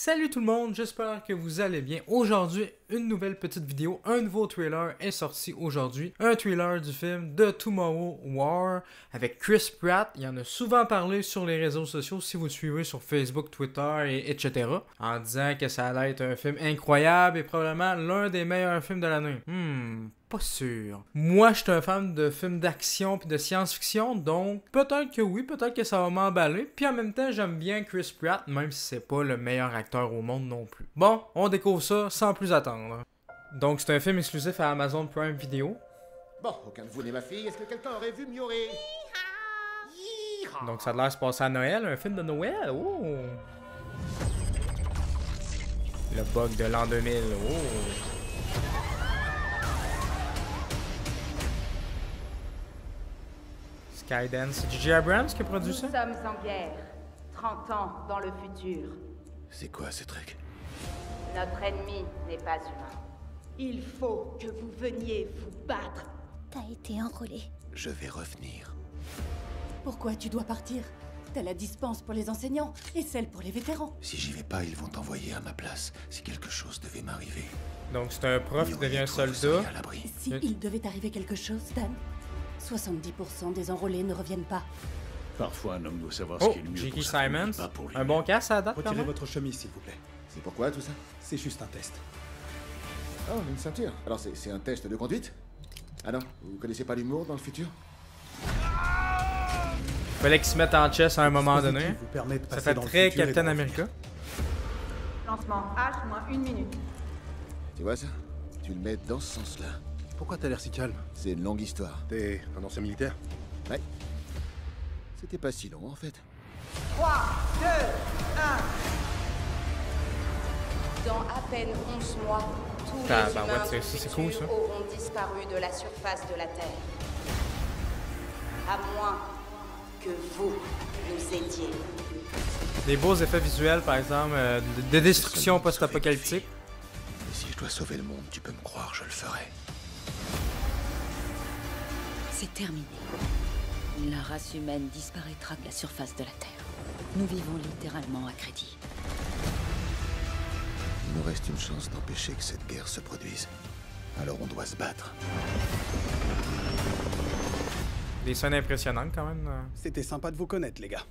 Salut tout le monde, j'espère que vous allez bien. Aujourd'hui, une nouvelle petite vidéo, un nouveau trailer est sorti aujourd'hui. Un trailer du film The Tomorrow War avec Chris Pratt. Il en a souvent parlé sur les réseaux sociaux si vous le suivez sur Facebook, Twitter, etc. En disant que ça allait être un film incroyable et probablement l'un des meilleurs films de l'année. Pas sûr. Moi, je suis un fan de films d'action puis de science-fiction, donc peut-être que oui, peut-être que ça va m'emballer. Puis en même temps, j'aime bien Chris Pratt, même si c'est pas le meilleur acteur au monde non plus. Bon, on découvre ça sans plus attendre. Donc c'est un film exclusif à Amazon Prime Video. Bon, aucun de vous n'est ma fille, est-ce que quelqu'un aurait vu Miaury? Donc ça a l'air de se passer à Noël, un film de Noël. Oh! Le bug de l'an 2000. Oh! Skydance, c'est J.J. Abrams qui a produit ça? Nous sommes en guerre. 30 ans dans le futur. C'est quoi ce truc? Notre ennemi n'est pas humain. Il faut que vous veniez vous battre. T'as été enrôlé. Je vais revenir. Pourquoi tu dois partir? T'as la dispense pour les enseignants et celle pour les vétérans. Si j'y vais pas, ils vont t'envoyer à ma place, si quelque chose devait m'arriver. Donc c'est un prof qui devient un soldat. À l'abri. Si il devait arriver quelque chose, Dan, 70% des enrôlés ne reviennent pas. Parfois, un homme doit savoir Oh, ce qui est le mieux J.K. pour sa famille, Simons. pas pour lui. Un bon casse à la date quand Retirez même. votre chemise, s'il vous plaît. C'est pourquoi tout ça? C'est juste un test. Oh, une ceinture. Alors c'est un test de conduite? Ah non, vous connaissez pas l'humour dans le futur? Fallait qu'ils se mettent en chess à un moment donné. Dispositif vous permet de Ça passer fait dans le très futur et Captain de revenir. America. Lancement H moins 1 minute. Tu vois ça? Tu le mets dans ce sens-là. Pourquoi t'as l'air si calme? C'est une longue histoire. T'es un ancien militaire? Ouais. C'était pas si long en fait. 3, 2, 1. Dans à peine 11 mois, tous Ah, les bah ouais, humains c'est- du c'est futur cool, ça. auront disparu de la surface de la Terre. À moins que vous nous aidiez. Des beaux effets visuels, par exemple, de destruction post-apocalyptique. Et si je dois sauver le monde, tu peux me croire, je le ferai. C'est terminé. La race humaine disparaîtra de la surface de la Terre. Nous vivons littéralement à crédit. Il nous reste une chance d'empêcher que cette guerre se produise. Alors on doit se battre. Des scènes impressionnantes quand même. C'était sympa de vous connaître, les gars.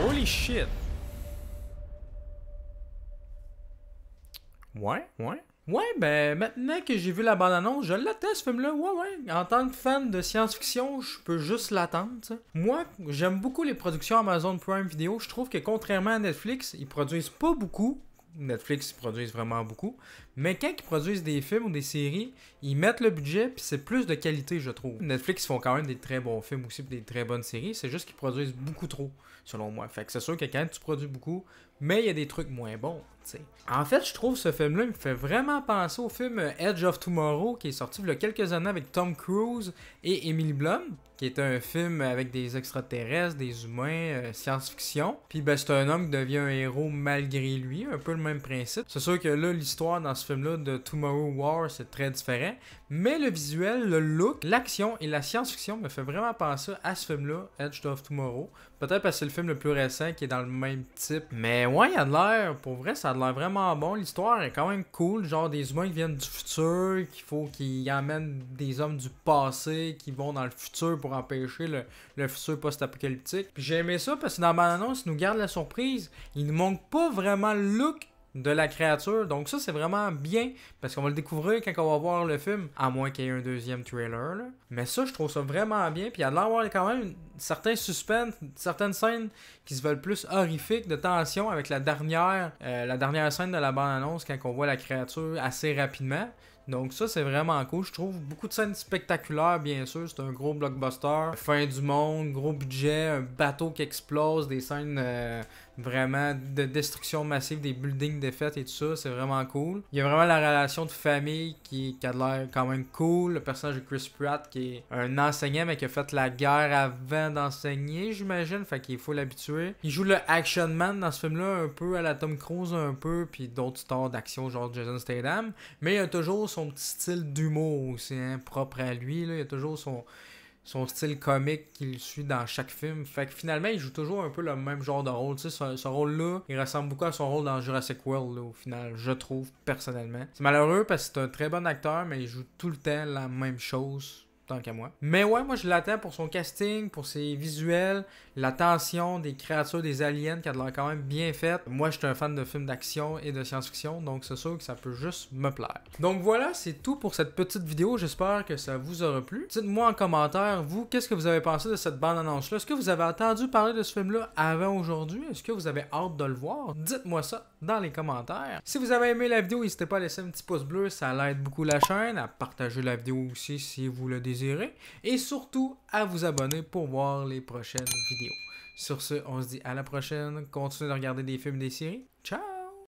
Holy shit! Ouais, ben maintenant que j'ai vu la bande-annonce, je l'attends ce film-là, ouais. En tant que fan de science-fiction, je peux juste l'attendre, tu sais. Moi, j'aime beaucoup les productions Amazon Prime Video. Je trouve que contrairement à Netflix, ils produisent pas beaucoup. Netflix, ils produisent vraiment beaucoup. Mais quand ils produisent des films ou des séries, ils mettent le budget, puis c'est plus de qualité, je trouve. Netflix, ils font quand même des très bons films aussi, puis des très bonnes séries. C'est juste qu'ils produisent beaucoup trop, selon moi. Fait que c'est sûr que quand tu produis beaucoup, mais il y a des trucs moins bons, tu sais. En fait, je trouve ce film-là, il me fait vraiment penser au film Edge of Tomorrow, qui est sorti il y a quelques années avec Tom Cruise et Emily Blunt, qui est un film avec des extraterrestres, des humains, science-fiction. Puis ben, c'est un homme qui devient un héros malgré lui, un peu le même principe. C'est sûr que là, l'histoire dans ce film-là de Tomorrow War, c'est très différent. Mais le visuel, le look, l'action et la science-fiction me fait vraiment penser à ce film-là, Edge of Tomorrow. Peut-être parce que c'est le film le plus récent qui est dans le même type. Mais ouais, il a de l'air, pour vrai, ça a de l'air vraiment bon. L'histoire est quand même cool. Genre des humains qui viennent du futur, qu'il faut qu'ils emmènent des hommes du passé qui vont dans le futur pour empêcher le futur post-apocalyptique. Puis j'ai aimé ça parce que dans la bande-annonce, il nous garde la surprise. Il ne manque pas vraiment le look de la créature. Donc ça, c'est vraiment bien parce qu'on va le découvrir quand on va voir le film, à moins qu'il y ait un deuxième trailer, là. Mais ça, je trouve ça vraiment bien. Puis il y a de l'avoir quand même certains suspens, certaines scènes qui se veulent plus horrifiques, de tension avec la dernière scène de la bande-annonce quand on voit la créature assez rapidement. Donc ça, c'est vraiment cool, je trouve. Beaucoup de scènes spectaculaires, bien sûr. C'est un gros blockbuster. Fin du monde, gros budget, un bateau qui explose, des scènes vraiment de destruction massive des buildings défaites et tout ça, c'est vraiment cool. Il y a vraiment la relation de famille qui a de l'air quand même cool. Le personnage de Chris Pratt qui est un enseignant mais qui a fait la guerre avant d'enseigner, j'imagine, fait qu'il faut l'habituer. Il joue le action man dans ce film-là, un peu à la Tom Cruise un peu, puis d'autres stars d'action genre Jason Statham, mais il a toujours son petit style d'humour aussi, hein, propre à lui, là. Il a toujours son style comique qu'il suit dans chaque film. Fait que finalement, il joue toujours un peu le même genre de rôle. Tu sais, ce rôle-là, il ressemble beaucoup à son rôle dans Jurassic World, là, au final, je trouve, personnellement. C'est malheureux parce que c'est un très bon acteur, mais il joue tout le temps la même chose, tant qu'à moi. Mais ouais, moi, je l'attends pour son casting, pour ses visuels, la tension des créatures, des aliens, qui a de l'air quand même bien faite. Moi, je suis un fan de films d'action et de science-fiction, donc c'est sûr que ça peut juste me plaire. Donc voilà, c'est tout pour cette petite vidéo. J'espère que ça vous aura plu. Dites-moi en commentaire, vous, qu'est-ce que vous avez pensé de cette bande-annonce-là? Est-ce que vous avez entendu parler de ce film-là avant aujourd'hui? Est-ce que vous avez hâte de le voir? Dites-moi ça dans les commentaires. Si vous avez aimé la vidéo, n'hésitez pas à laisser un petit pouce bleu, ça l'aide beaucoup la chaîne, à partager la vidéo aussi si vous le désirez, et surtout à vous abonner pour voir les prochaines vidéos. Sur ce, on se dit à la prochaine. Continuez de regarder des films et des séries. Ciao!